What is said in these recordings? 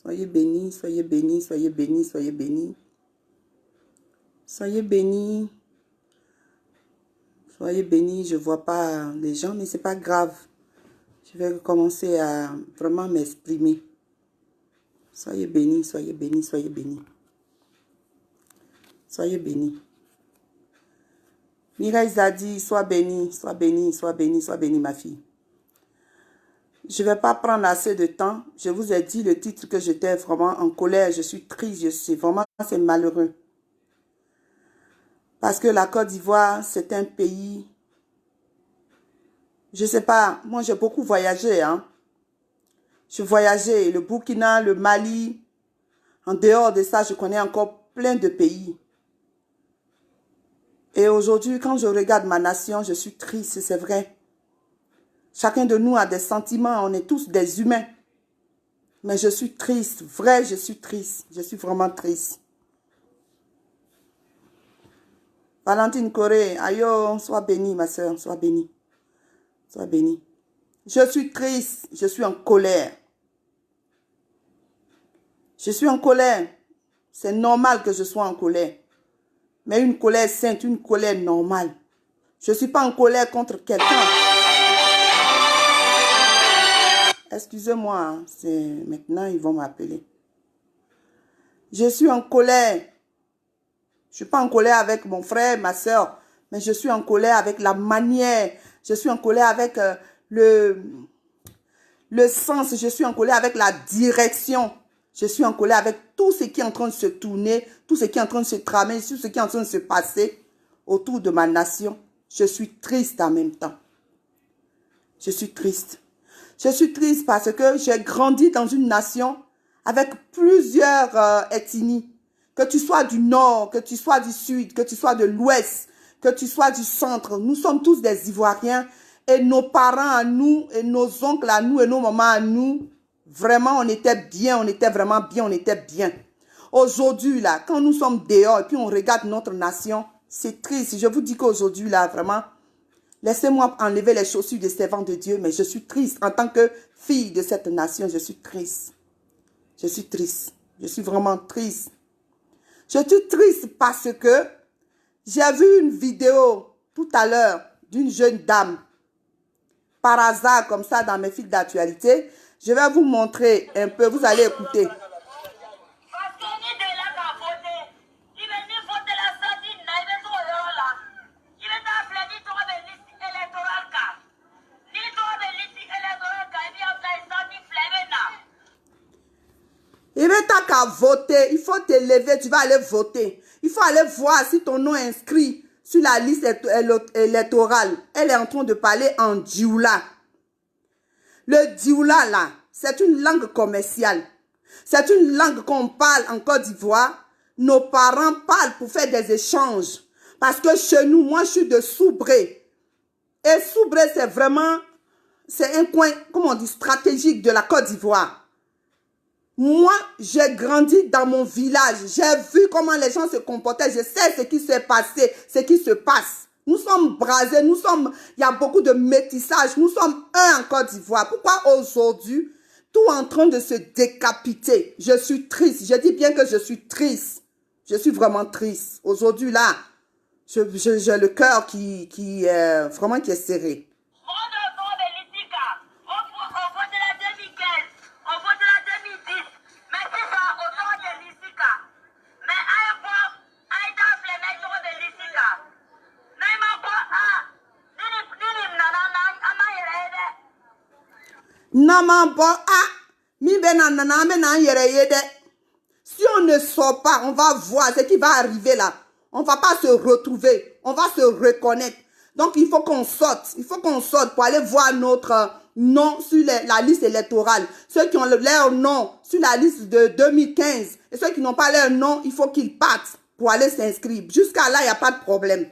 Soyez bénis, soyez bénis, soyez bénis, soyez bénis. Soyez bénis. Soyez bénis, je ne vois pas les gens, mais ce n'est pas grave. Je vais commencer à vraiment m'exprimer. Soyez bénis, soyez bénis, soyez bénis. Soyez bénis. Mireille Zadi, sois bénie, sois bénie, sois bénie, sois bénie, ma fille. Je ne vais pas prendre assez de temps. Je vous ai dit le titre que j'étais vraiment en colère. Je suis triste, je suis vraiment, c'est malheureux. Parce que la Côte d'Ivoire, c'est un pays... Je ne sais pas, moi j'ai beaucoup voyagé. Hein. Je voyageais le Burkina, le Mali. En dehors de ça, je connais encore plein de pays. Et aujourd'hui, quand je regarde ma nation, je suis triste, c'est vrai. Chacun de nous a des sentiments, on est tous des humains. Mais je suis triste, vrai, je suis triste. Je suis vraiment triste. Valentine Corée, ayo, sois bénie, ma soeur, sois bénie. Sois bénie. Je suis triste, je suis en colère. Je suis en colère. C'est normal que je sois en colère. Mais une colère sainte, une colère normale. Je ne suis pas en colère contre quelqu'un. Excusez-moi, hein, maintenant ils vont m'appeler. Je suis en colère. Je ne suis pas en colère avec mon frère, ma soeur, mais je suis en colère avec la manière. Je suis en colère avec le sens. Je suis en colère avec la direction. Je suis en colère avec tout ce qui est en train de se tourner, tout ce qui est en train de se tramer, tout ce qui est en train de se passer autour de ma nation. Je suis triste en même temps. Je suis triste. Je suis triste parce que j'ai grandi dans une nation avec plusieurs ethnies. Que tu sois du nord, que tu sois du sud, que tu sois de l'ouest, que tu sois du centre. Nous sommes tous des Ivoiriens et nos parents à nous, et nos oncles à nous, et nos mamans à nous, vraiment on était bien, on était vraiment bien, on était bien. Aujourd'hui là, quand nous sommes dehors et puis on regarde notre nation, c'est triste. Je vous dis qu'aujourd'hui là, vraiment, laissez-moi enlever les chaussures de servants de Dieu, mais je suis triste. En tant que fille de cette nation, je suis triste. Je suis triste. Je suis vraiment triste. Je suis triste parce que j'ai vu une vidéo tout à l'heure d'une jeune dame. Par hasard, comme ça, dans mes fils d'actualité. Je vais vous montrer un peu. Vous allez écouter. Il va t'as voter, il faut te lever, tu vas aller voter. Il faut aller voir si ton nom est inscrit sur la liste électorale. Elle est en train de parler en dioula. Le dioula là, c'est une langue commerciale. C'est une langue qu'on parle en Côte d'Ivoire. Nos parents parlent pour faire des échanges. Parce que chez nous, moi je suis de Soubré. Et Soubré c'est vraiment, c'est un coin, comment on dit, stratégique de la Côte d'Ivoire. Moi, j'ai grandi dans mon village. J'ai vu comment les gens se comportaient. Je sais ce qui s'est passé, ce qui se passe. Nous sommes brasés, il y a beaucoup de métissage. Nous sommes un en Côte d'Ivoire. Pourquoi aujourd'hui, tout en train de se décapiter? Je suis triste. Je dis bien que je suis triste. Je suis vraiment triste. Aujourd'hui, là, j'ai le cœur vraiment qui est serré. Si on ne sort pas, on va voir ce qui va arriver là. On ne va pas se retrouver. On va se reconnaître. Donc, il faut qu'on sorte. Il faut qu'on sorte pour aller voir notre nom sur la liste électorale. Ceux qui ont leur nom sur la liste de 2015 et ceux qui n'ont pas leur nom, il faut qu'ils partent pour aller s'inscrire. Jusqu'à là, il n'y a pas de problème.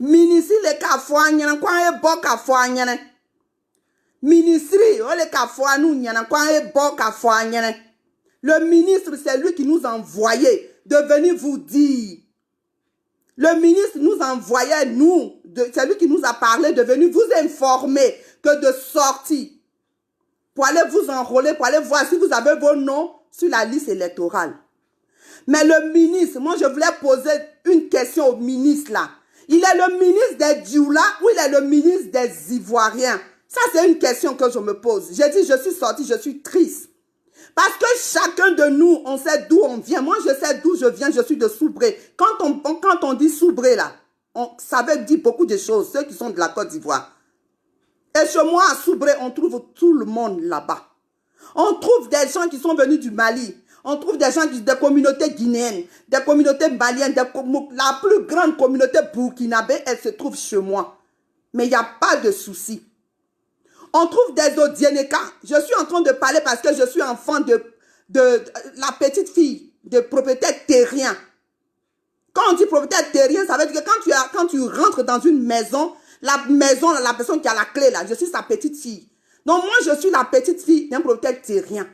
Ministre le kafwa nyana kwa e bo kafwa nyana. Ministre le kafwa nous nyana kwa e bo kafwa nyana. Le ministre c'est lui qui nous a envoyé de venir vous dire. Le ministre nous envoyait, nous, c'est lui qui nous a parlé, de venir vous informer que de sortir pour aller vous enrôler, pour aller voir si vous avez vos noms sur la liste électorale. Mais le ministre, moi je voulais poser une question au ministre là. Il est le ministre des Dioula ou il est le ministre des Ivoiriens? Ça c'est une question que je me pose. J'ai dit je suis sortie, je suis triste. Parce que chacun de nous, on sait d'où on vient. Moi je sais d'où je viens, je suis de Soubré. Quand on dit Soubré là, ça veut dire beaucoup de choses, ceux qui sont de la Côte d'Ivoire. Et chez moi à Soubré, on trouve tout le monde là-bas. On trouve des gens qui sont venus du Mali. On trouve des gens des communautés guinéennes, des communautés maliennes, la plus grande communauté burkinabé, elle se trouve chez moi. Mais il n'y a pas de souci. On trouve des Odieneka. Je suis en train de parler parce que je suis enfant de la petite fille de propriétaire terrien. Quand on dit propriétaire terrien, ça veut dire que quand tu rentres dans une maison, la personne qui a la clé là, je suis sa petite fille. Donc moi, je suis la petite fille d'un propriétaire terrien.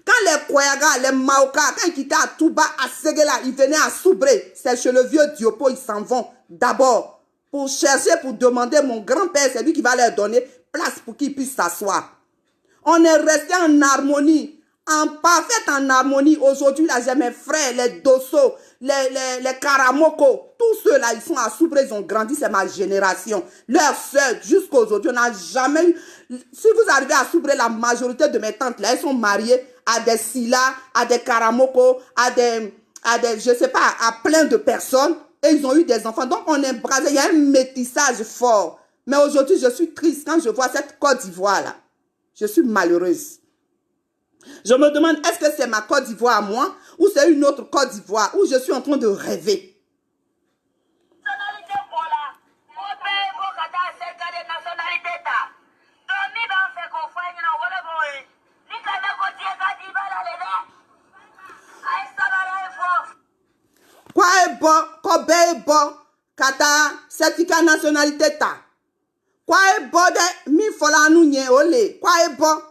Quand les Koyaga, les Maoka, quand ils quittaient à Touba, à Séguéla, ils venaient à Soubré. C'est chez le vieux Diopo, ils s'en vont d'abord pour chercher, pour demander mon grand-père, c'est lui qui va leur donner place pour qu'ils puissent s'asseoir. On est resté en harmonie, en parfaite en harmonie. Aujourd'hui, là, j'ai mes frères, les Dosso, les Karamoko, tous ceux-là, ils sont à Soubré, ils ont grandi, c'est ma génération. Leurs sœurs, jusqu'à aujourd'hui, on n'a jamais eu... Si vous arrivez à Soubré, la majorité de mes tantes, là, elles sont mariées à des Silla, à des Karamoko, à des, je sais pas, à plein de personnes, et ils ont eu des enfants. Donc, on est brasé, il y a un métissage fort. Mais aujourd'hui, je suis triste quand je vois cette Côte d'Ivoire-là. Je suis malheureuse. Je me demande, est-ce que c'est ma Côte d'Ivoire à moi, ou c'est une autre Côte d'Ivoire, où je suis en train de rêver. Quoi est bon, Kobe est bon, Kata, certificat nationalité ta. Quoi est bon de mi fola nous nye ole. Quoi est bon.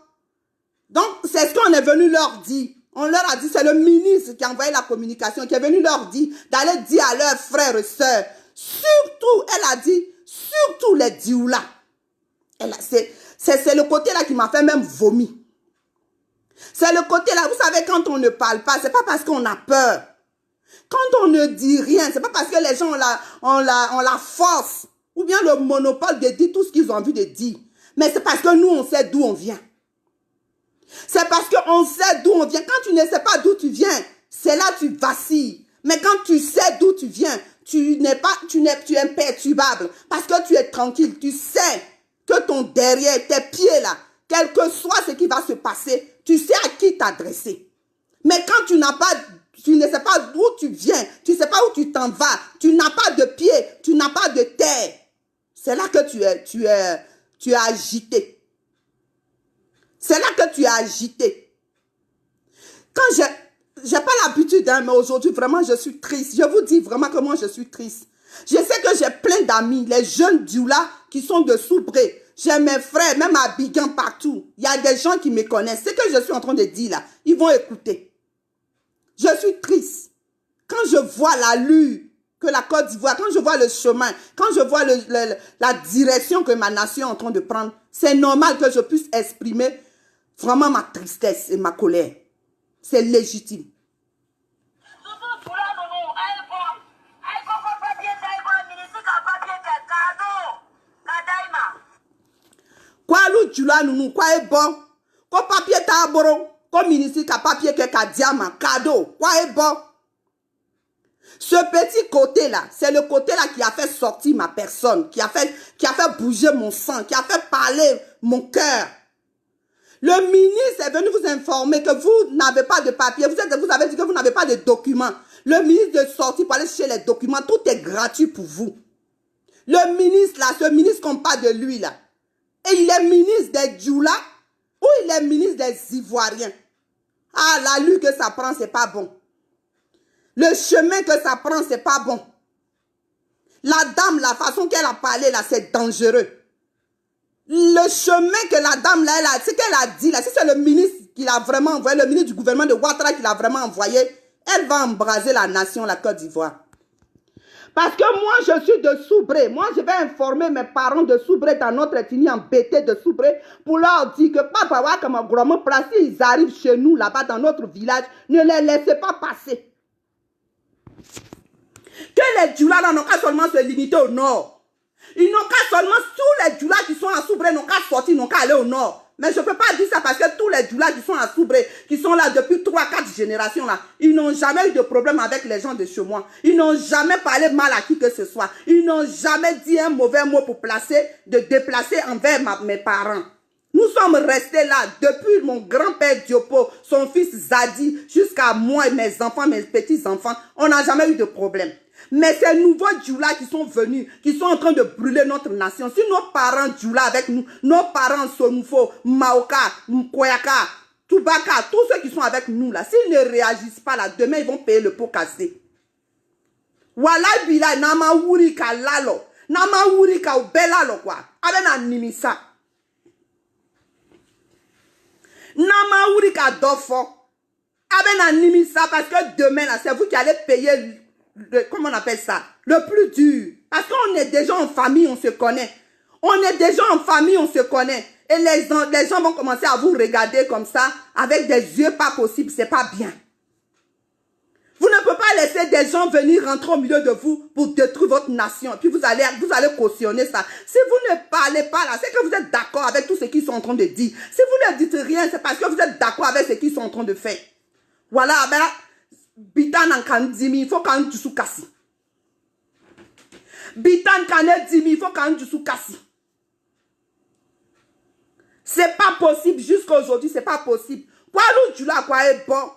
Donc, c'est ce qu'on est venu leur dire. On leur a dit, c'est le ministre qui a envoyé la communication, qui est venu leur dire, d'aller dire à leurs frères et sœurs. Surtout, elle a dit, surtout les Dioula. C'est le côté là qui m'a fait même vomir. C'est le côté là, vous savez, quand on ne parle pas, c'est pas parce qu'on a peur. Quand on ne dit rien, c'est pas parce que les gens ont la force ou bien le monopole de dire tout ce qu'ils ont envie de dire. Mais c'est parce que nous, on sait d'où on vient. C'est parce qu'on sait d'où on vient. Quand tu ne sais pas d'où tu viens, c'est là que tu vacilles. Mais quand tu sais d'où tu viens, tu es imperturbable. Parce que tu es tranquille. Tu sais que ton derrière, tes pieds là, quel que soit ce qui va se passer, tu sais à qui t'adresser. Mais quand tu ne sais pas d'où tu viens, tu ne sais pas où tu t'en vas, tu n'as pas de pied, tu n'as pas de terre. C'est là que tu es agité. C'est là que tu es agité. Quand j'ai pas l'habitude, hein, mais aujourd'hui, vraiment, je suis triste. Je vous dis vraiment que moi, je suis triste. Je sais que j'ai plein d'amis, les jeunes Dioula qui sont de Soubré. J'ai mes frères, même à Bigan, partout. Il y a des gens qui me connaissent. Ce que je suis en train de dire là, ils vont écouter. Je suis triste. Quand je vois l'allure que la Côte d'Ivoire, quand je vois le chemin, quand je vois la direction que ma nation est en train de prendre, c'est normal que je puisse exprimer vraiment ma tristesse et ma colère. C'est légitime. Quoi l'autre Dioula nous quoi est bon? Quoi papier taboro? Quoi ministre qui papier que diamant cadeau? Quoi est bon? Ce petit côté là, c'est le côté là qui a fait sortir ma personne, qui a fait bouger mon sang, qui a fait parler mon cœur. Le ministre est venu vous informer que vous n'avez pas de papier. Vous avez dit que vous n'avez pas de documents. Le ministre est sorti pour aller chercher les documents. Tout est gratuit pour vous. Le ministre là, ce ministre qu'on parle de lui là, et il est ministre des Dioula ou il est ministre des Ivoiriens. Ah, l'allure que ça prend, c'est pas bon. Le chemin que ça prend, c'est pas bon. La dame, la façon qu'elle a parlé là, c'est dangereux. Le chemin que la dame là, ce qu'elle a dit là, si c'est le ministre qui l'a vraiment envoyé, le ministre du gouvernement de Ouattara qui l'a vraiment envoyé, elle va embraser la nation, la Côte d'Ivoire. Parce que moi, je suis de Soubré. Moi, je vais informer mes parents de Soubré dans notre ethnie embêtée de Soubré pour leur dire que papa, comme un grand place, ils arrivent chez nous, là-bas, dans notre village, ne les laissez pas passer. Que les Djoula n'ont qu'à seulement se limiter au nord. Ils n'ont qu'à seulement, tous les Djoula qui sont à Soubré n'ont qu'à sortir, n'ont qu'à aller au nord. Mais je ne peux pas dire ça parce que tous les Djoula qui sont à Soubré, qui sont là depuis 3-4 générations là, ils n'ont jamais eu de problème avec les gens de chez moi. Ils n'ont jamais parlé mal à qui que ce soit. Ils n'ont jamais dit un mauvais mot pour déplacer envers mes parents. Nous sommes restés là depuis mon grand-père Diopo, son fils Zadi, jusqu'à moi et mes enfants, mes petits-enfants. On n'a jamais eu de problème. Mais ces nouveaux Djoula qui sont venus, qui sont en train de brûler notre nation, si nos parents Djoula avec nous, nos parents Sonufo, Maoka, Mkoyaka, Toubaka, tous ceux qui sont avec nous là, s'ils ne réagissent pas là, demain ils vont payer le pot cassé. Wala bila nama wurika lalo, nama wurika ubelalo quoi, abena nimisa. Nama wurika dofo, abena nimisa parce que demain là, c'est vous qui allez payer comment on appelle ça? Le plus dur. Parce qu'on est déjà en famille, on se connaît. On est déjà en famille, on se connaît. Et les gens vont commencer à vous regarder comme ça, avec des yeux pas possibles, c'est pas bien. Vous ne pouvez pas laisser des gens venir rentrer au milieu de vous pour détruire votre nation. Et puis vous allez cautionner ça. Si vous ne parlez pas là, c'est que vous êtes d'accord avec tout ce qu'ils sont en train de dire. Si vous ne dites rien, c'est parce que vous êtes d'accord avec ce qu'ils sont en train de faire. Voilà, ben Bitan en kan 10 000, il faut quand tu sous cassi. Bitan kan 10 000, il faut quand tu sous cassi. C'est pas possible jusqu'à aujourd'hui, c'est pas possible. Quoi l'autre tu l'as quoi est bon?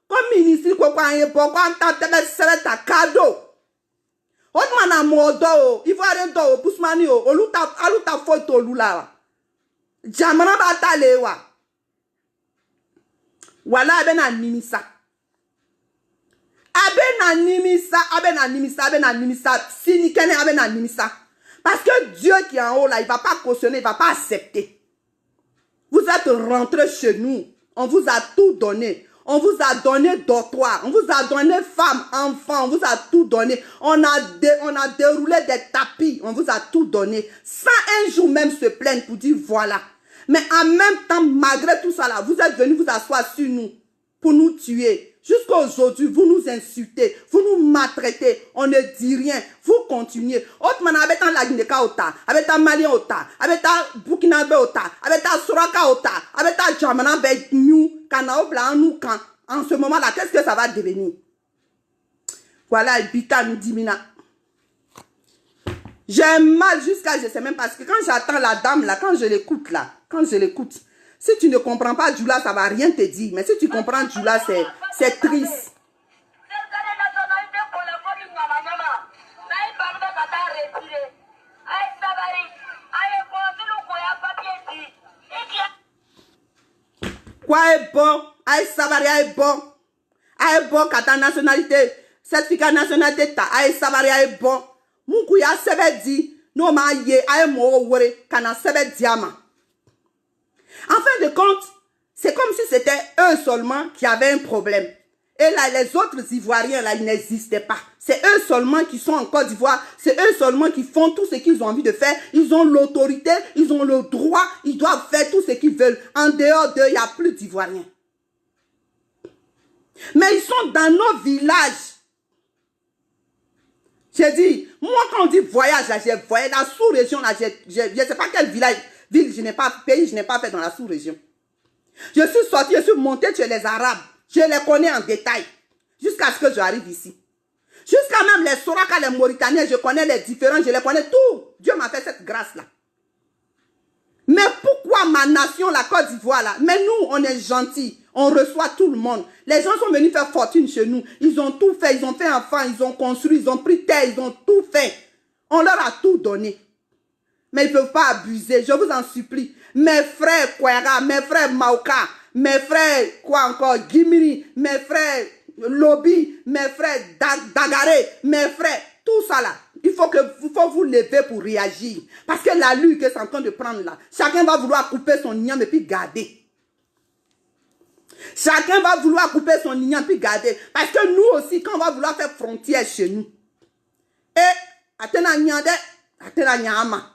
Comme ministre quoi est bon, quand t'as ta cadeau. Autre man a modo, il va rien do, pousmani o, aluta photo lula. Jamana batale wa. Voilà ben animisa. Aben animisa, sinikene aben animisa. Parce que Dieu qui est en haut là, il va pas cautionner, il va pas accepter. Vous êtes rentrés chez nous, on vous a tout donné. On vous a donné dortoir, on vous a donné femmes, enfants, on vous a tout donné. On a déroulé des tapis, on vous a tout donné. Sans un jour même se plaindre pour dire voilà. Mais en même temps, malgré tout ça là, vous êtes venus vous asseoir sur nous pour nous tuer. Jusqu'à aujourd'hui, vous nous insultez, vous nous maltraitez, on ne dit rien, vous continuez. Autrement, avec un Lagineka Ota, avec un Malien Ota, avec un Burkinabé Ota, avec un Soraka Ota, avec un Jamana Beignou, Kanao Blanc, nous, quand, en ce moment-là, qu'est-ce que ça va devenir? Voilà, Bita nous dit, Mina. J'ai mal jusqu'à, je sais même parce que quand j'attends la dame là, quand je l'écoute là, si tu ne comprends pas Djoula, ça ne va rien te dire. Mais si tu comprends Djoula, c'est triste. Quoi est bon? Aïe Savaria est bon. Aïe bon, quand ta nationalité, certificat nationalité, ta aïe Savaria est bon. Moukouya sebe dit, non ma ye, aïe mo wore, kana sebe diama. En fin de compte, c'est comme si c'était eux seulement qui avaient un problème. Et là, les autres Ivoiriens, là, ils n'existaient pas. C'est eux seulement qui sont en Côte d'Ivoire. C'est eux seulement qui font tout ce qu'ils ont envie de faire. Ils ont l'autorité, ils ont le droit, ils doivent faire tout ce qu'ils veulent. En dehors d'eux, il n'y a plus d'Ivoiriens. Mais ils sont dans nos villages. J'ai dit, moi quand on dit voyage, là, j'ai voyagé la sous-région, là, je ne sais pas quel village. Ville, je n'ai pas, pays, je n'ai pas fait dans la sous-région. Je suis sorti, je suis monté chez les Arabes. Je les connais en détail. Jusqu'à ce que j'arrive ici. Jusqu'à même les Soraka, les Mauritaniens, je connais les différents, je les connais tout. Dieu m'a fait cette grâce-là. Mais pourquoi ma nation, la Côte d'Ivoire, là? Mais nous, on est gentils. On reçoit tout le monde. Les gens sont venus faire fortune chez nous. Ils ont tout fait. Ils ont fait enfant. Ils ont construit. Ils ont pris terre. Ils ont tout fait. On leur a tout donné. Mais ils ne peuvent pas abuser. Je vous en supplie. Mes frères Kouera, mes frères Maoka, mes frères, quoi encore, Gimiri, mes frères Lobi, mes frères Dagare, mes frères, tout ça là. Il faut vous lever pour réagir. Parce que la lutte que c'est en train de prendre là, chacun va vouloir couper son igname et puis garder. Chacun va vouloir couper son igname et puis garder. Parce que nous aussi, quand on va vouloir faire frontière chez nous, Et, Atena Nyande, Atena Nyama.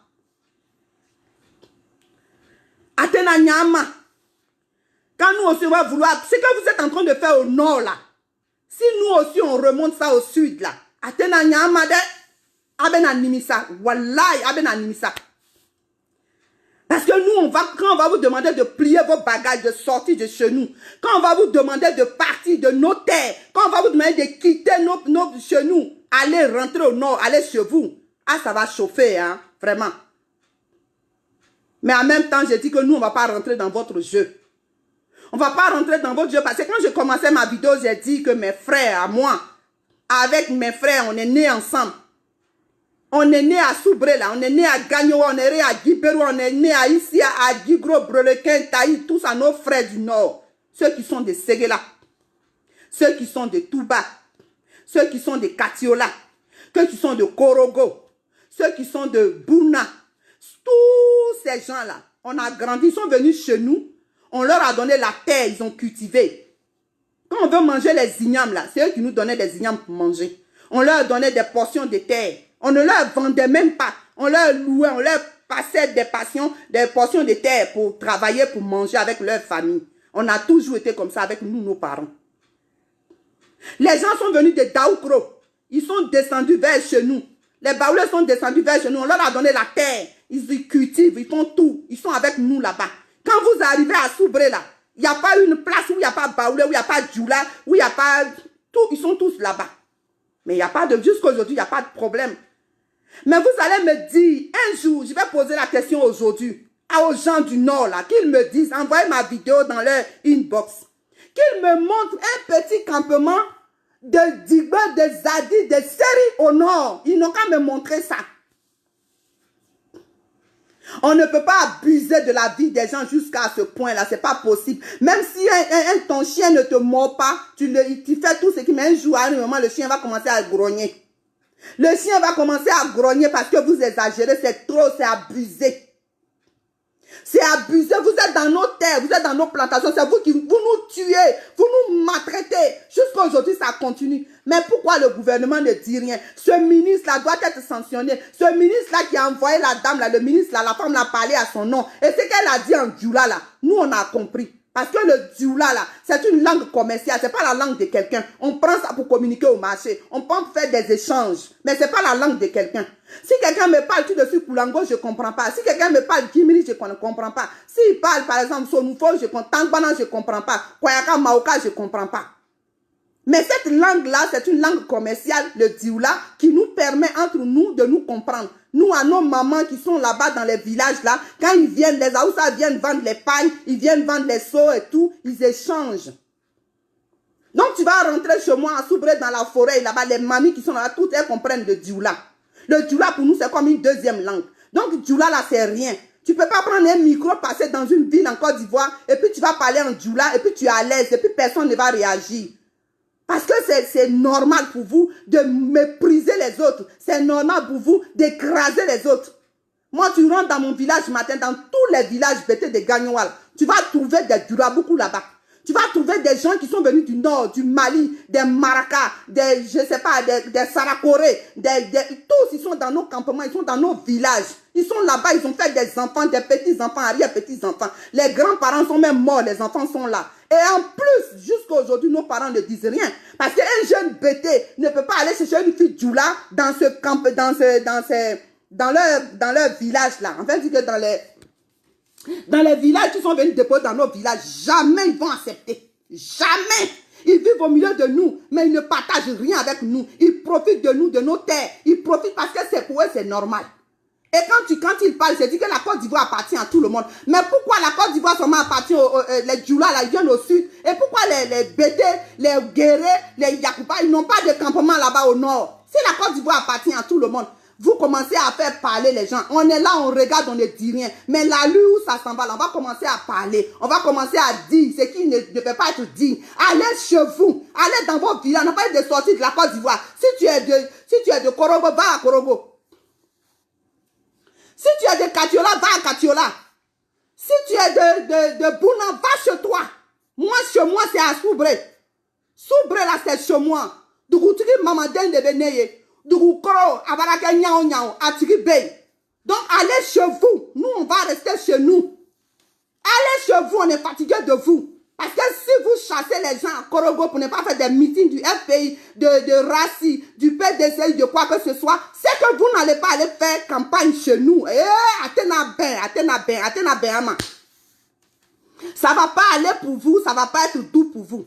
Atena Nyama. Quand nous aussi on va vouloir, ce que vous êtes en train de faire au nord là, si nous aussi on remonte ça au sud là, Atena Nyama de, Aben Animisa, Wallahi, Aben Animisa. Parce que nous, quand on va vous demander de plier vos bagages, de sortir de chez nous, quand on va vous demander de partir de nos terres, quand on va vous demander de quitter nos chez nous, aller rentrer au nord, aller chez vous, ah, ça va chauffer, hein, vraiment. Mais en même temps, je dis que nous, on ne va pas rentrer dans votre jeu. On ne va pas rentrer dans votre jeu parce que quand je commençais ma vidéo, j'ai dit que mes frères, à moi, avec mes frères, on est nés ensemble. On est né à Soubré, là, on est né à Gagnoua, on est né à Guibérou, on est né à ici, à Guigro, Brelequin, Taï, tous à nos frères du Nord. Ceux qui sont de Séguéla, ceux qui sont de Touba, ceux qui sont de Katiola, ceux qui sont de Korogo, ceux qui sont de Bouna. Tous ces gens-là, on a grandi, ils sont venus chez nous, on leur a donné la terre, ils ont cultivé. Quand on veut manger les ignames, là, c'est eux qui nous donnaient des ignames pour manger. On leur donnait des portions de terre. On ne leur vendait même pas. On leur louait, on leur passait des portions de terre pour travailler, pour manger avec leur famille. On a toujours été comme ça avec nous, nos parents. Les gens sont venus de Daoukro. Ils sont descendus vers chez nous. Les Baoulés sont descendus vers chez nous. On leur a donné la terre. Ils y cultivent, ils font tout. Ils sont avec nous là-bas. Quand vous arrivez à Soubré là, il n'y a pas une place où il n'y a pas Baoulé, où il n'y a pas Djoula, où il n'y a pas... Tout, ils sont tous là-bas. Mais il n'y a pas de... Jusqu'à aujourd'hui, il n'y a pas de problème. Mais vous allez me dire, un jour, je vais poser la question aujourd'hui aux gens du Nord, là, qu'ils me disent, envoyez ma vidéo dans leur inbox, qu'ils me montrent un petit campement de Digbe, de Zadi, de Seri au Nord. Ils n'ont qu'à me montrer ça. On ne peut pas abuser de la vie des gens jusqu'à ce point-là, c'est pas possible. Même si ton chien ne te mord pas, tu fais tout ce qui met un jour, à un moment, le chien va commencer à grogner. Le chien va commencer à grogner parce que vous exagérez, c'est trop, c'est abusé. C'est abusé, vous êtes dans nos terres, vous êtes dans nos plantations, c'est vous qui vous nous tuez, vous nous maltraitez. Jusqu'à aujourd'hui, ça continue. Mais pourquoi le gouvernement ne dit rien? Ce ministre-là doit être sanctionné. Ce ministre-là qui a envoyé la dame, là, le ministre-là, la femme l'a parlé à son nom. Et ce qu'elle a dit en Djoula, là, nous, on a compris. Parce que le Djoula, là, c'est une langue commerciale, c'est pas la langue de quelqu'un. On prend ça pour communiquer au marché. On peut faire des échanges, mais c'est pas la langue de quelqu'un. Si quelqu'un me parle tout de suite Koulango, je comprends pas. Si quelqu'un me parle Kimiri, je ne comprends pas. S'il parle, par exemple, Sonoufo, je comprends. Tangbana, je comprends pas. Koyaka, Maoka, je comprends pas. Mais cette langue-là, c'est une langue commerciale, le Dioula, qui nous permet entre nous de nous comprendre. Nous, à nos mamans qui sont là-bas dans les villages, là, quand ils viennent, les Aoussa viennent vendre les pailles, ils viennent vendre les seaux et tout, ils échangent. Donc, tu vas rentrer chez moi à Soubré dans la forêt, là-bas, les mamies qui sont là, toutes elles comprennent le Dioula. Le Dioula, pour nous, c'est comme une deuxième langue. Donc, Dioula, là, c'est rien. Tu ne peux pas prendre un micro, passer dans une ville en Côte d'Ivoire, et puis tu vas parler en Dioula, et puis tu es à l'aise, et puis personne ne va réagir. Parce que c'est normal pour vous de mépriser les autres. C'est normal pour vous d'écraser les autres. Moi, tu rentres dans mon village ce matin, dans tous les villages bêtés de Gagnoual, tu vas trouver des Djoulaboukou là-bas. Tu vas trouver des gens qui sont venus du nord, du Mali, des Maracas, des, je sais pas, des Sarakoré, tous ils sont dans nos campements, ils sont dans nos villages. Ils sont là-bas, ils ont fait des enfants, des petits-enfants, arrière-petits-enfants. Les grands-parents sont même morts, les enfants sont là. Et en plus, jusqu'à aujourd'hui, nos parents ne disent rien. Parce qu'un jeune bêté ne peut pas aller chercher une fille Djoula dans ce camp, dans leur village là. En fait, que dans les villages qui sont venus déposer dans nos villages, jamais ils vont accepter. Jamais. Ils vivent au milieu de nous, mais ils ne partagent rien avec nous. Ils profitent de nous, de nos terres. Ils profitent parce que c'est pour eux, c'est normal. Et quand ils parlent, c'est dit que la Côte d'Ivoire appartient à tout le monde. Mais pourquoi la Côte d'Ivoire seulement appartient les Djoula, là, ils viennent au sud? Et pourquoi les Bété, les Guéré, les Yakouba, ils n'ont pas de campement là-bas au nord? Si la Côte d'Ivoire appartient à tout le monde, vous commencez à faire parler les gens. On est là, on regarde, on ne dit rien. Mais là, lui où ça s'en va, là, on va commencer à parler. On va commencer à dire ce qui ne peut pas être dit. Allez chez vous. Allez dans vos villages. On n'a pas de sortir de la Côte d'Ivoire. Si tu es de Korobo, va à Korobo. Si tu es de Katiola, va à Katiola. Si tu es de Bouna, va chez toi. Moi, chez moi, c'est à Soubré. Soubré, là, c'est chez moi. Dougoutiki, maman, den de beneye. Dougukoro, Abaraka Nyao Nyao, Atiribé. Donc, allez chez vous. Nous, on va rester chez nous. Allez chez vous, on est fatigué de vous. Parce que si vous chassez les gens à Korogo pour ne pas faire des meetings du FPI, de RACI, du PDC, de quoi que ce soit, c'est que vous n'allez pas aller faire campagne chez nous. Atena ben. Ça ne va pas aller pour vous, ça ne va pas être doux pour vous.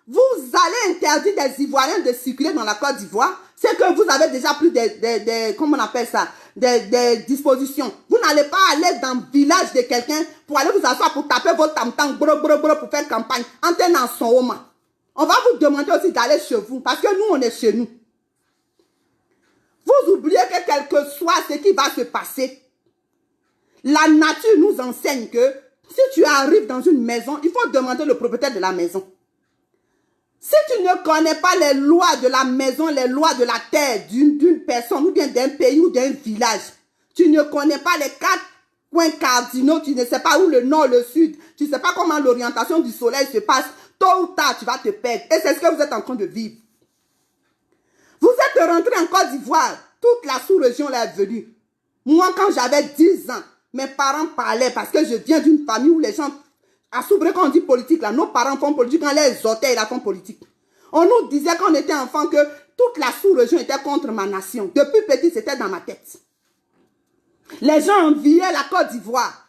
Vous allez interdire des Ivoiriens de circuler dans la Côte d'Ivoire. C'est que vous avez déjà pris comment on appelle ça, des dispositions. Vous n'allez pas aller dans le village de quelqu'un pour aller vous asseoir pour taper votre tam-tam, pour faire campagne. En tenant son homme. On va vous demander aussi d'aller chez vous parce que nous, on est chez nous. Vous oubliez que quel que soit ce qui va se passer, la nature nous enseigne que si tu arrives dans une maison, il faut demander le propriétaire de la maison. Si tu ne connais pas les lois de la maison, les lois de la terre d'une personne ou bien d'un pays ou d'un village, tu ne connais pas les 4 points cardinaux, tu ne sais pas où le nord, le sud, tu ne sais pas comment l'orientation du soleil se passe, tôt ou tard, tu vas te perdre. Et c'est ce que vous êtes en train de vivre. Vous êtes rentré en Côte d'Ivoire, toute la sous-région là est venue. Moi, quand j'avais 10 ans, mes parents parlaient parce que je viens d'une famille où les gens... À Soubré, quand on dit politique, là, nos parents font politique, quand les orteils, là, font politique. On nous disait quand on était enfant que toute la sous-région était contre ma nation. Depuis petit, c'était dans ma tête. Les gens enviaient la Côte d'Ivoire.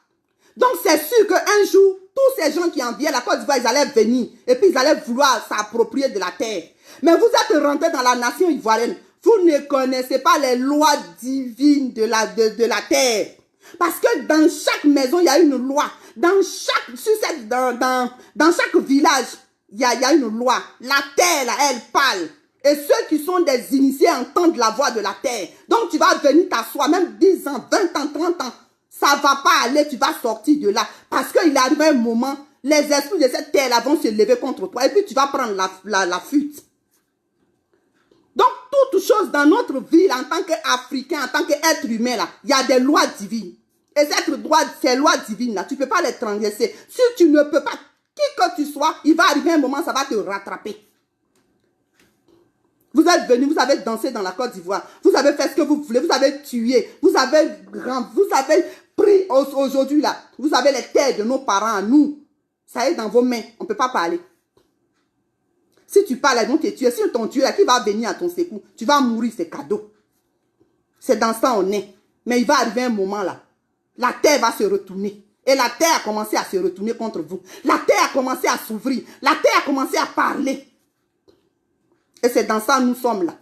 Donc, c'est sûr qu'un jour, tous ces gens qui enviaient la Côte d'Ivoire, ils allaient venir. Et puis, ils allaient vouloir s'approprier de la terre. Mais vous êtes rentrés dans la nation ivoirienne. Vous ne connaissez pas les lois divines de la terre. Parce que dans chaque maison, il y a une loi. Dans chaque village, il y a une loi. La terre, là, elle parle. Et ceux qui sont des initiés entendent la voix de la terre. Donc, tu vas venir t'asseoir, même 10 ans, 20 ans, 30 ans. Ça ne va pas aller, tu vas sortir de là. Parce qu'il arrive un moment, les esprits de cette terre-là vont se lever contre toi. Et puis, tu vas prendre la fuite. Donc, toute chose dans notre vie, là, en tant qu'Africain, en tant qu'être humain, là, il y a des lois divines. Et ces lois divines là, tu ne peux pas les transgresser. Si tu ne peux pas, qui que tu sois, il va arriver un moment, ça va te rattraper. Vous êtes venus, vous avez dansé dans la Côte d'Ivoire. Vous avez fait ce que vous voulez, vous avez tué. Vous avez pris aujourd'hui là. Vous avez les terres de nos parents à nous. Ça est dans vos mains, on ne peut pas parler. Si tu parles, ils vont te tuer. Si on t'en tue, qui va venir à ton secours? Tu vas mourir, c'est cadeau. C'est dans ça on est. Mais il va arriver un moment là. La terre va se retourner. Et la terre a commencé à se retourner contre vous. La terre a commencé à s'ouvrir. La terre a commencé à parler. Et c'est dans ça que nous sommes là.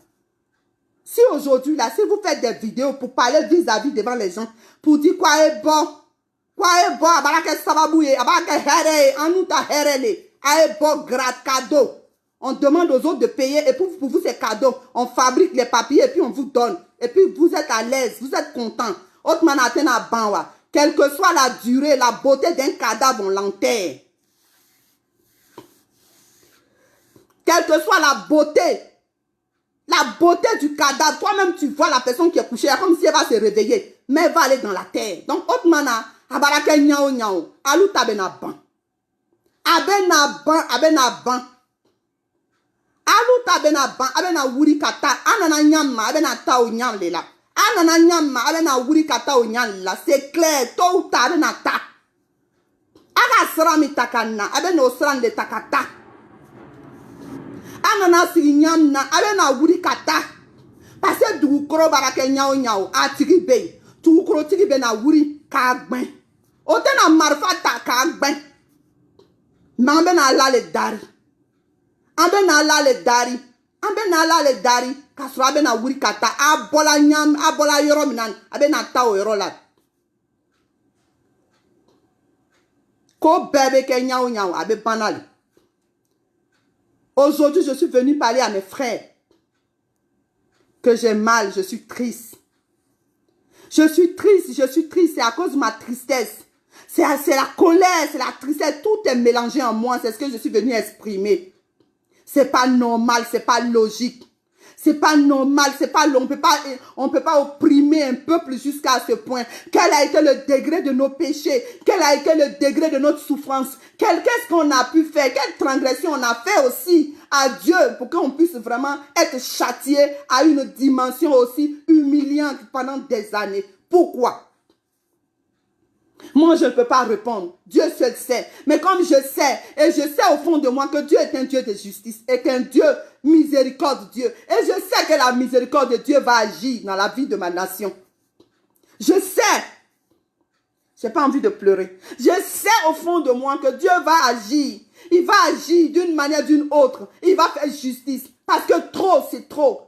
Si aujourd'hui, là, si vous faites des vidéos pour parler vis-à-vis devant les gens, pour dire quoi est bon, cadeau. On demande aux autres de payer et pour vous c'est cadeau. On fabrique les papiers et puis on vous donne. Et puis vous êtes à l'aise, vous êtes content. Quelle que soit la durée, la beauté d'un cadavre, on l'enterre. Quelle que soit la beauté du cadavre, toi-même tu vois la personne qui est couchée, comme si elle va se réveiller, mais elle va aller dans la terre. Donc, Otmana, abarake nyao nyao, alou tabena ban. Abena ban. Alou tabena ban, abena wuri kata, anana nyama, abena tao nyam lela. Anana nyama, abena wuri kata o nyam lela. C'est clair, tôt ou tard, abena ta. Aga srami takana, abena osran de takata. Anana siri nyam na, abena wuri kata. Parce que du kro barake nyao nyao, a tigi be. Tu kro tigi be na wuri kagben. Otena marfata kagben. Mambe na la le dari. Ambe na la le dari. Ambe na la le dari. Kasro abe na wuri kata. Abola nyam, abola yoro minan. Abe na ta o yoro la. Ko bebe ke nyao nyao, abe banal. Aujourd'hui, je suis venu parler à mes frères. Que j'ai mal, je suis triste. Je suis triste, c'est à cause de ma tristesse. C'est la colère, c'est la tristesse, tout est mélangé en moi, c'est ce que je suis venu exprimer. C'est pas normal, c'est pas logique. C'est pas normal, c'est pas long. On peut pas opprimer un peuple jusqu'à ce point. Quel a été le degré de nos péchés? Quel a été le degré de notre souffrance? Qu'est-ce qu'on a pu faire? Quelle transgression on a fait aussi à Dieu pour qu'on puisse vraiment être châtié à une dimension aussi humiliante pendant des années? Pourquoi? Moi, je ne peux pas répondre. Dieu seul sait. Mais comme je sais, et je sais au fond de moi que Dieu est un Dieu de justice, et qu'un Dieu miséricorde Dieu. Et je sais que la miséricorde de Dieu va agir dans la vie de ma nation. Je sais. Je n'ai pas envie de pleurer. Je sais au fond de moi que Dieu va agir. Il va agir d'une manière ou d'une autre. Il va faire justice. Parce que trop, c'est trop.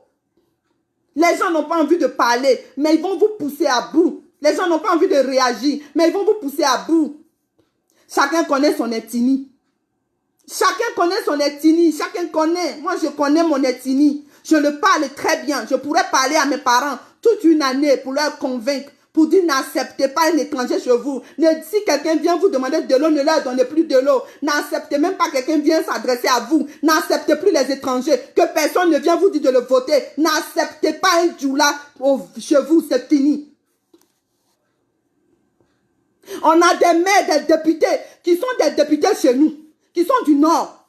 Les gens n'ont pas envie de parler, mais ils vont vous pousser à bout. Les gens n'ont pas envie de réagir, mais ils vont vous pousser à bout. Chacun connaît son ethnie. Chacun connaît son ethnie. Chacun connaît. Moi, je connais mon ethnie. Je le parle très bien. Je pourrais parler à mes parents toute une année pour leur convaincre, pour dire n'acceptez pas un étranger chez vous. Si quelqu'un vient vous demander de l'eau, ne leur donnez plus de l'eau. N'acceptez même pas quelqu'un vient s'adresser à vous. N'acceptez plus les étrangers. Que personne ne vient vous dire de le voter. N'acceptez pas un djoula chez vous. C'est fini. On a des maires, des députés qui sont des députés chez nous, qui sont du Nord.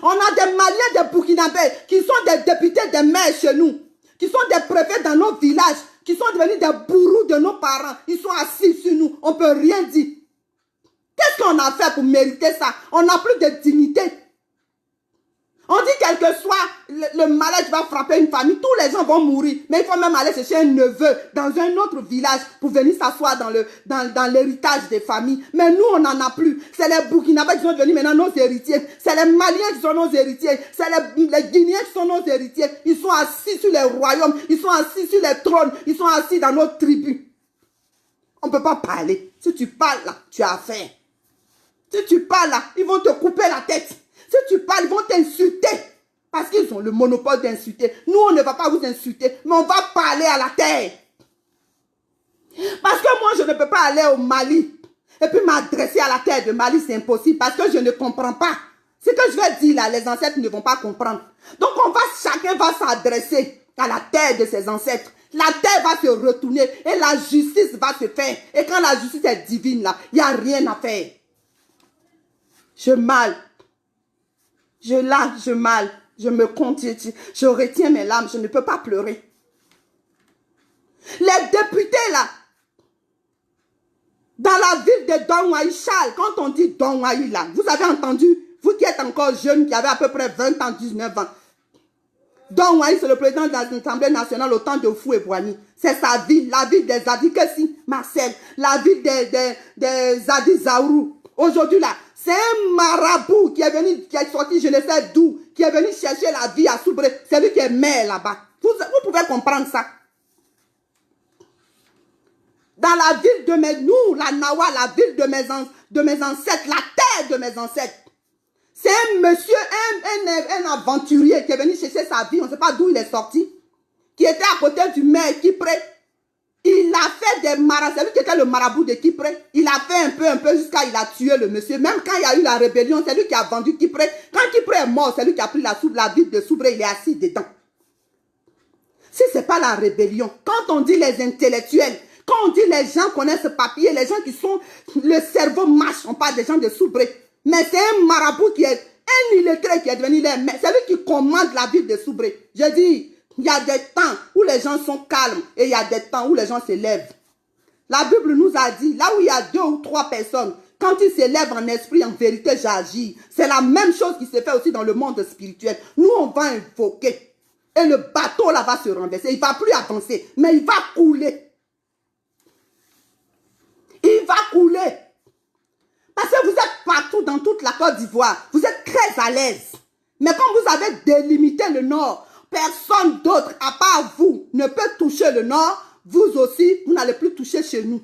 On a des Maliens, des Burkinabés qui sont des députés, des maires chez nous, qui sont des préfets dans nos villages, qui sont devenus des bourreaux de nos parents. Ils sont assis sur nous, on ne peut rien dire. Qu'est-ce qu'on a fait pour mériter ça? On n'a plus de dignité. On dit quel que soit le malheur qui va frapper une famille, tous les gens vont mourir. Mais il faut même aller chercher un neveu dans un autre village pour venir s'asseoir dans l'héritage des familles. Mais nous, on n'en a plus. C'est les Burkinabés qui sont devenus maintenant nos héritiers. C'est les Maliens qui sont nos héritiers. C'est les Guinéens qui sont nos héritiers. Ils sont assis sur les royaumes. Ils sont assis sur les trônes. Ils sont assis dans nos tribus. On ne peut pas parler. Si tu parles là, tu as affaire. Si tu parles là, ils vont te couper la tête. Si tu parles, ils vont t'insulter. Parce qu'ils ont le monopole d'insulter. Nous, on ne va pas vous insulter, mais on va parler à la terre. Parce que moi, je ne peux pas aller au Mali et puis m'adresser à la terre de Mali, c'est impossible parce que je ne comprends pas. Ce que je vais dire là, les ancêtres ne vont pas comprendre. Donc, chacun va s'adresser à la terre de ses ancêtres. La terre va se retourner et la justice va se faire. Et quand la justice est divine là, il n'y a rien à faire. Je mal. Je lâche, je mal, je me continue, je retiens mes larmes, je ne peux pas pleurer. Les députés là, dans la ville de Dongwaï, Charles, quand on dit Dongwaï là, vous avez entendu, vous qui êtes encore jeune, qui avez à peu près 20 ans, 19 ans, Dongwaï, c'est le président de l'Assemblée nationale au temps de Fou et Boigny. C'est sa ville, la ville des Zadi Kessi, Marcel, la ville des Zadi Zaourou. Aujourd'hui là, c'est un marabout qui est venu, qui est sorti je ne sais d'où, qui est venu chercher la vie à Soubré. C'est lui qui est maire là-bas. Vous pouvez comprendre ça. Dans la ville de nous, la Nawa, la ville de mes ancêtres, la terre de mes ancêtres. C'est un monsieur, un aventurier qui est venu chercher sa vie, on ne sait pas d'où il est sorti, qui était à côté du maire Kipré. Il a fait des marabouts, c'est lui qui était le marabout de Kipré. Il a fait un peu jusqu'à il a tué le monsieur. Même quand il y a eu la rébellion, c'est lui qui a vendu Kipré. Quand Kipré est mort, c'est lui qui a pris la ville de Soubré, il est assis dedans. Si ce n'est pas la rébellion, quand on dit les intellectuels, quand on dit les gens connaissent ce papier, les gens qui sont, le cerveau marche, on parle des gens de Soubré. Mais c'est un marabout qui est, un illettré qui est devenu leur maître. C'est lui qui commande la ville de Soubré. Je dis, il y a des temps où les gens sont calmes et il y a des temps où les gens se lèvent. La Bible nous a dit, là où il y a 2 ou 3 personnes, quand ils se lèvent en esprit, en vérité, j'agis. C'est la même chose qui se fait aussi dans le monde spirituel. Nous, on va invoquer. Et le bateau là va se renverser. Il ne va plus avancer, mais il va couler. Il va couler. Parce que vous êtes partout dans toute la Côte d'Ivoire. Vous êtes très à l'aise. Mais quand vous avez délimité le Nord, personne d'autre, à part vous, ne peut toucher le Nord. Vous aussi, vous n'allez plus toucher chez nous.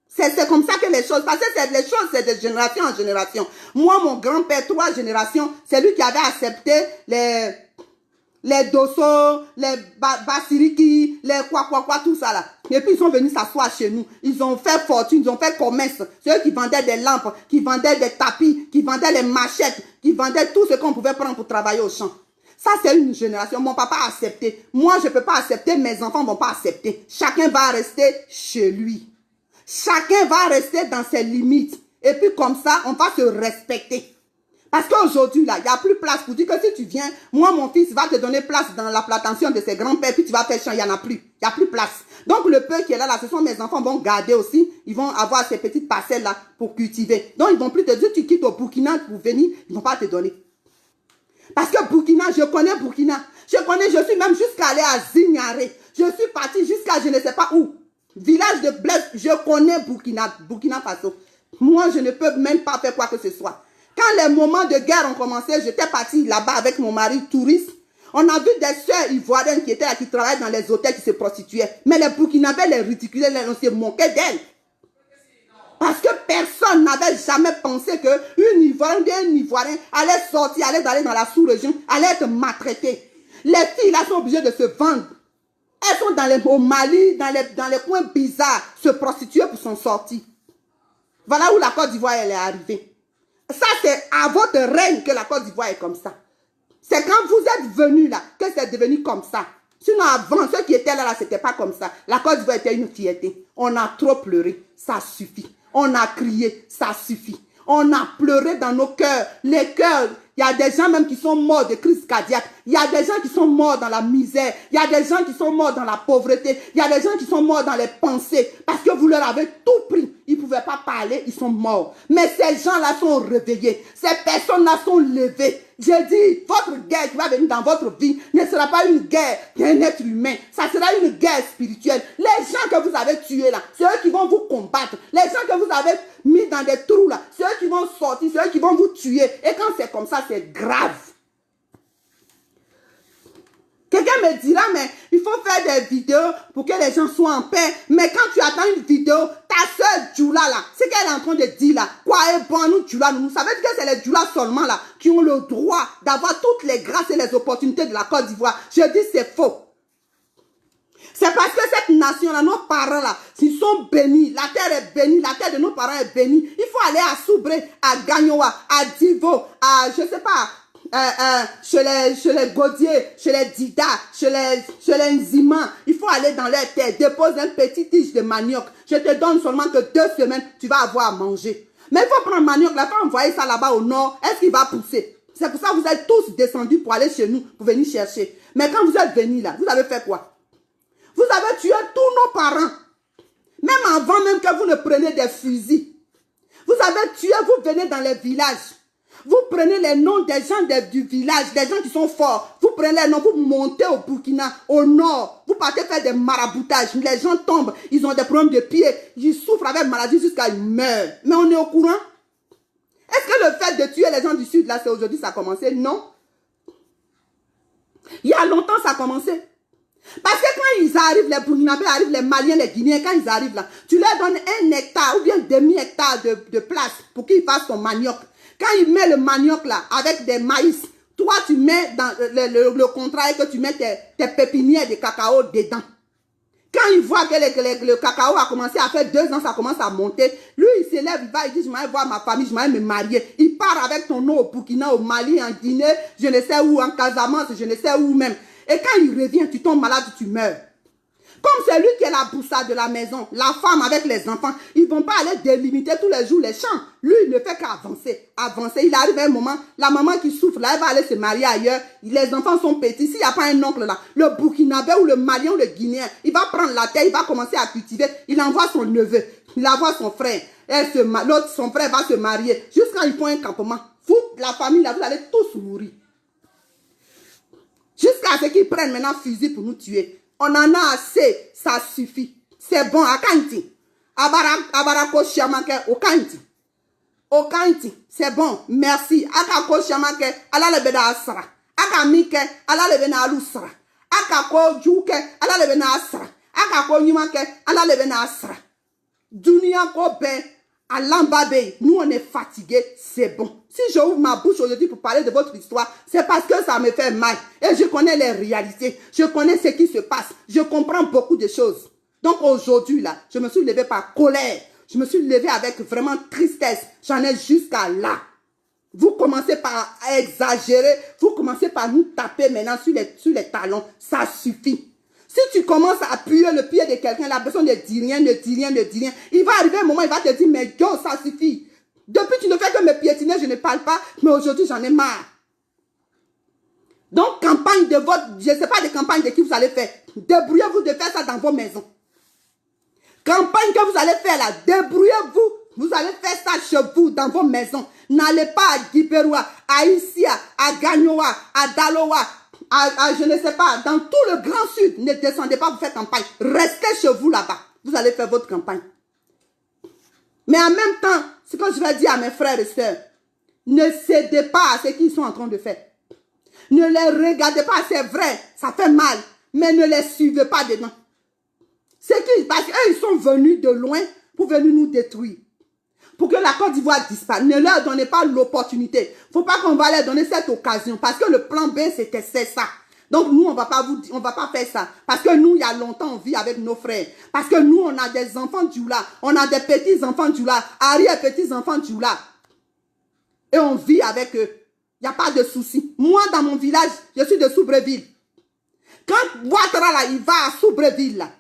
C'est comme ça que les choses, parce que les choses, c'est de génération en génération. Moi, mon grand-père, 3 générations, c'est lui qui avait accepté les Dosso, les Basiriki, les quoi, tout ça là. Et puis ils sont venus s'asseoir chez nous. Ils ont fait fortune, ils ont fait commerce. C'est eux qui vendaient des lampes, qui vendaient des tapis, qui vendaient les machettes, qui vendaient tout ce qu'on pouvait prendre pour travailler au champ. Ça, c'est une génération. Mon papa a accepté. Moi, je ne peux pas accepter. Mes enfants ne vont pas accepter. Chacun va rester chez lui. Chacun va rester dans ses limites. Et puis comme ça, on va se respecter. Parce qu'aujourd'hui, là, il n'y a plus place pour dire que si tu viens, moi, mon fils va te donner place dans la plantation de ses grands-pères, puis tu vas faire champ, il n'y en a plus. Il n'y a plus place. Donc, le peu qui est là, ce sont mes enfants vont garder aussi. Ils vont avoir ces petites parcelles-là pour cultiver. Donc, ils ne vont plus te dire, tu quittes au Burkina pour venir, ils ne vont pas te donner. Parce que Burkina, je connais Burkina. Je suis même jusqu'à aller à Zignaré. Je suis partie jusqu'à je ne sais pas où. Village de Blaise, je connais Burkina Faso. Moi, je ne peux même pas faire quoi que ce soit. Quand les moments de guerre ont commencé, j'étais partie là-bas avec mon mari touriste. On a vu des sœurs ivoiriennes qui étaient là, qui travaillaient dans les hôtels, qui se prostituaient. Mais les Burkinabés les ridiculisaient, on se moquait d'elles. Parce que personne n'avait jamais pensé qu'une Ivoirienne ou un Ivoirien allait sortir, allait aller dans la sous-région, allait être maltraité. Les filles là sont obligées de se vendre. Elles sont au Mali, dans les coins bizarres, se prostituer pour s'en sortir. Voilà où la Côte d'Ivoire elle est arrivée. Ça, c'est à votre règne que la Côte d'Ivoire est comme ça. C'est quand vous êtes venus là que c'est devenu comme ça. Sinon, avant, ceux qui étaient là, c'était pas comme ça. La Côte d'Ivoire était une fierté. On a trop pleuré, ça suffit. On a crié, ça suffit. On a pleuré dans nos cœurs. Les cœurs, il y a des gens même qui sont morts de crise cardiaque. Il y a des gens qui sont morts dans la misère. Il y a des gens qui sont morts dans la pauvreté. Il y a des gens qui sont morts dans les pensées. Parce que vous leur avez tout pris. Ils ne pouvaient pas parler, ils sont morts. Mais ces gens-là sont réveillés. Ces personnes-là sont levées. J'ai dit, votre guerre qui va venir dans votre vie ne sera pas une guerre d'un être humain. Ça sera une guerre spirituelle. Les gens que vous avez tués là, c'est eux qui vont vous combattre. Les gens que vous avez mis dans des trous là, c'est eux qui vont sortir, c'est eux qui vont vous tuer. Et quand c'est comme ça, c'est grave. Quelqu'un me dira, mais il faut faire des vidéos pour que les gens soient en paix. Mais quand tu attends une vidéo, ta soeur Djoula là, c'est qu'elle est en train de dire là, quoi est bon, nous Djoula, nous savons que c'est les Djoula seulement là, qui ont le droit d'avoir toutes les grâces et les opportunités de la Côte d'Ivoire. Je dis c'est faux. C'est parce que cette nation-là, nos parents là, ils sont bénis. La terre est bénie, la terre de nos parents est bénie. Il faut aller à Soubré, à Gagnoa, à Divo, à, je sais pas, chez les Gaudier, chez les Dida, chez les Nzima. Il faut aller dans leur terre, dépose un petit tige de manioc. Je te donne seulement que 2 semaines, tu vas avoir à manger. Mais il faut prendre manioc, là, il faut envoyer ça là-bas au nord. Est-ce qu'il va pousser? C'est pour ça que vous êtes tous descendus pour aller chez nous, pour venir chercher. Mais quand vous êtes venus là, vous avez fait quoi? Vous avez tué tous nos parents. Même avant même que vous ne preniez des fusils. Vous avez tué, vous venez dans les villages. Vous prenez les noms des gens du village, des gens qui sont forts. Vous prenez les noms, vous montez au Burkina, au nord. Vous partez faire des maraboutages. Les gens tombent, ils ont des problèmes de pied. Ils souffrent avec maladie jusqu'à ils meurent. Mais on est au courant. Est-ce que le fait de tuer les gens du sud, là, c'est aujourd'hui ça a commencé? Non. Il y a longtemps ça a commencé. Parce que quand ils arrivent, les Burkinabés arrivent, les Maliens, les Guinéens, quand ils arrivent là, tu leur donnes 1 hectare ou bien demi-hectare de place pour qu'ils fassent ton manioc. Quand ils mettent le manioc là, avec des maïs, toi tu mets dans le contrat et que tu mets tes pépinières de cacao dedans. Quand il voit que le cacao a commencé à faire 2 ans, ça commence à monter, lui il s'élève, il va, il dit, je m'en vais voir ma famille, je m'en vais me marier. Il part avec ton nom au Burkina, au Mali, en Guinée, je ne sais où, en Casamance, je ne sais où même. Et quand il revient, tu tombes malade, tu meurs. Comme c'est lui qui est la boussade de la maison, la femme avec les enfants, ils ne vont pas aller délimiter tous les jours les champs. Lui, il ne fait qu'avancer, avancer. Il arrive à un moment, la maman qui souffre là, elle va aller se marier ailleurs. Les enfants sont petits. S'il n'y a pas un oncle là, le Burkinabé ou le Malien ou le Guinéen, il va prendre la terre, il va commencer à cultiver. Il envoie son neveu, il envoie son frère. L'autre, son frère va se marier. Jusqu'à ils font un campement. Vous, la famille là, vous allez tous mourir. Jusqu'à ce qu'ils prennent maintenant fusil pour nous tuer. On en a assez, ça suffit. C'est bon, Akanti. Abarako Shiamake, Okanti. Okanti, c'est bon, merci. Akako Shiamake, ala lebeda asra. Akamike, ala lebena alusra. Akako Juke, ala lebena asra. Akako Nyumake, ala lebena asra. Dunia ko ben, Alambabe, nous on est fatigués, c'est bon. Si je ouvre ma bouche aujourd'hui pour parler de votre histoire, c'est parce que ça me fait mal. Et je connais les réalités, je connais ce qui se passe, je comprends beaucoup de choses. Donc aujourd'hui là, je me suis levée par colère, je me suis levée avec vraiment tristesse, j'en ai jusqu'à là. Vous commencez par exagérer. Vous commencez par nous taper maintenant sur les talons. Ça suffit. Si tu commences à appuyer le pied de quelqu'un, la personne ne dit rien, ne dit rien, ne dit rien. Il va arriver un moment, il va te dire, mais Joe, ça suffit. Depuis, tu ne fais que me piétiner, je ne parle pas, mais aujourd'hui, j'en ai marre. Donc, campagne de vote, je ne sais pas de campagne de qui vous allez faire. Débrouillez-vous de faire ça dans vos maisons. Campagne que vous allez faire là, débrouillez-vous. Vous allez faire ça chez vous, dans vos maisons. N'allez pas à Giberoa, à Isia, à Gagnoa, à Daloa, à je ne sais pas, dans tout le Grand Sud. Ne descendez pas, vous faites campagne. Restez chez vous là-bas. Vous allez faire votre campagne. Mais en même temps, ce que je vais dire à mes frères et sœurs, ne cédez pas à ce qu'ils sont en train de faire. Ne les regardez pas, c'est vrai, ça fait mal, mais ne les suivez pas dedans. Parce qu'eux, ils sont venus de loin pour venir nous détruire. Pour que la Côte d'Ivoire disparaisse. Ne leur donnez pas l'opportunité. Il ne faut pas qu'on va leur donner cette occasion. Parce que le plan B, c'est ça. Donc nous, on va pas faire ça. Parce que nous, il y a longtemps, on vit avec nos frères. Parce que nous, on a des enfants du là. On a des petits-enfants du là. Arrière-petits-enfants du là. Et on vit avec eux. Il n'y a pas de souci. Moi, dans mon village, je suis de Soubreville. Quand Ouattara, là, il va à Soubreville, là,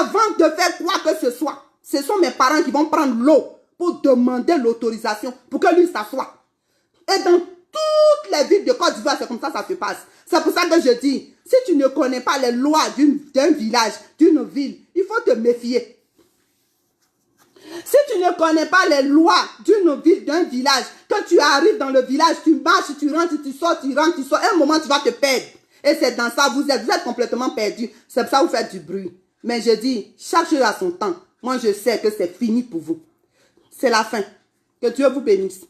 avant de faire quoi que ce soit, ce sont mes parents qui vont prendre l'eau pour demander l'autorisation pour que lui s'assoie. Et dans toutes les villes de Côte d'Ivoire, c'est comme ça que ça se passe. C'est pour ça que je dis, si tu ne connais pas les lois d'un village, d'une ville, il faut te méfier. Si tu ne connais pas les lois d'une ville, d'un village, que tu arrives dans le village, tu marches, tu rentres, tu sors, tu rentres, tu sors, à un moment tu vas te perdre. Et c'est dans ça, vous êtes complètement perdu. C'est pour ça que vous faites du bruit. Mais je dis, chaque chose a son temps. Moi, je sais que c'est fini pour vous. C'est la fin. Que Dieu vous bénisse.